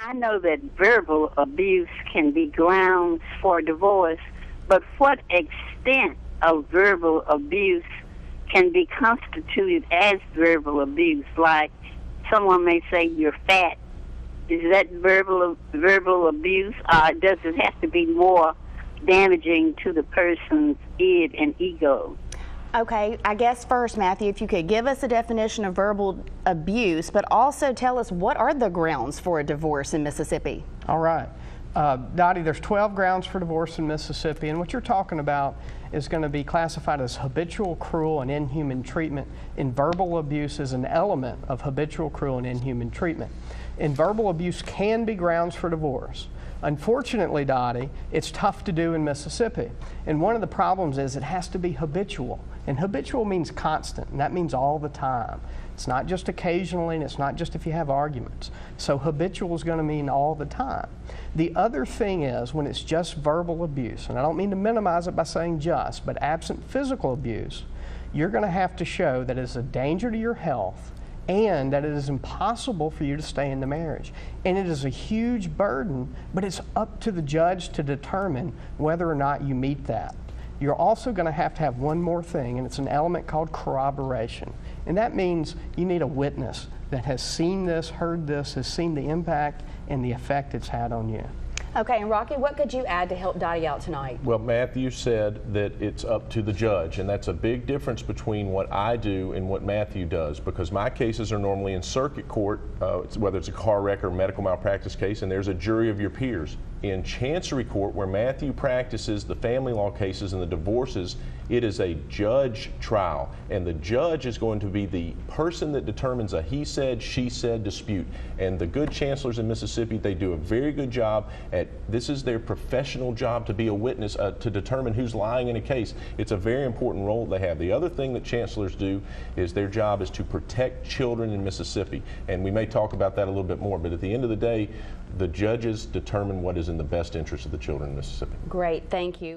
I know that verbal abuse can be grounds for divorce, but what extent of verbal abuse can be constituted as verbal abuse? Like someone may say you're fat. Is that verbal abuse, or does it have to be more damaging to the person's id and ego? Okay, I guess first, Matthew, if you could give us a definition of verbal abuse, but also tell us what are the grounds for a divorce in Mississippi? All right. Dottie, there's 12 grounds for divorce in Mississippi, and what you're talking about is going to be classified as habitual, cruel, and inhuman treatment, and verbal abuse is an element of habitual, cruel, and inhuman treatment. And verbal abuse can be grounds for divorce. Unfortunately, Dottie, it's tough to do in Mississippi. And one of the problems is it has to be habitual. And habitual means constant, and that means all the time. It's not just occasionally, and it's not just if you have arguments. So habitual is going to mean all the time. The other thing is when it's just verbal abuse, and I don't mean to minimize it by saying just, but absent physical abuse, you're going to have to show that it's a danger to your health and that it is impossible for you to stay in the marriage. And it is a huge burden, but it's up to the judge to determine whether or not you meet that. You're also going to have one more thing, and it's an element called corroboration. And that means you need a witness that has seen this, heard this, has seen the impact and the effect it's had on you. Okay, and Rocky, what could you add to help Dottie out tonight? Well, Matthew said that it's up to the judge, and that's a big difference between what I do and what Matthew does, because my cases are normally in circuit court, whether it's a car wreck or medical malpractice case, and there's a jury of your peers. In Chancery Court, where Matthew practices the family law cases and the divorces, it is a judge trial, and the judge is going to be the person that determines a he said, she said dispute. And the good chancellors in Mississippi, they do a very good job at, this is their professional job to be a witness, to determine who's lying in a case. It's a very important role they have. The other thing that chancellors do is their job is to protect children in Mississippi, and we may talk about that a little bit more, but at the end of the day, the judges determine what is in the best interest of the children in Mississippi. Great, thank you.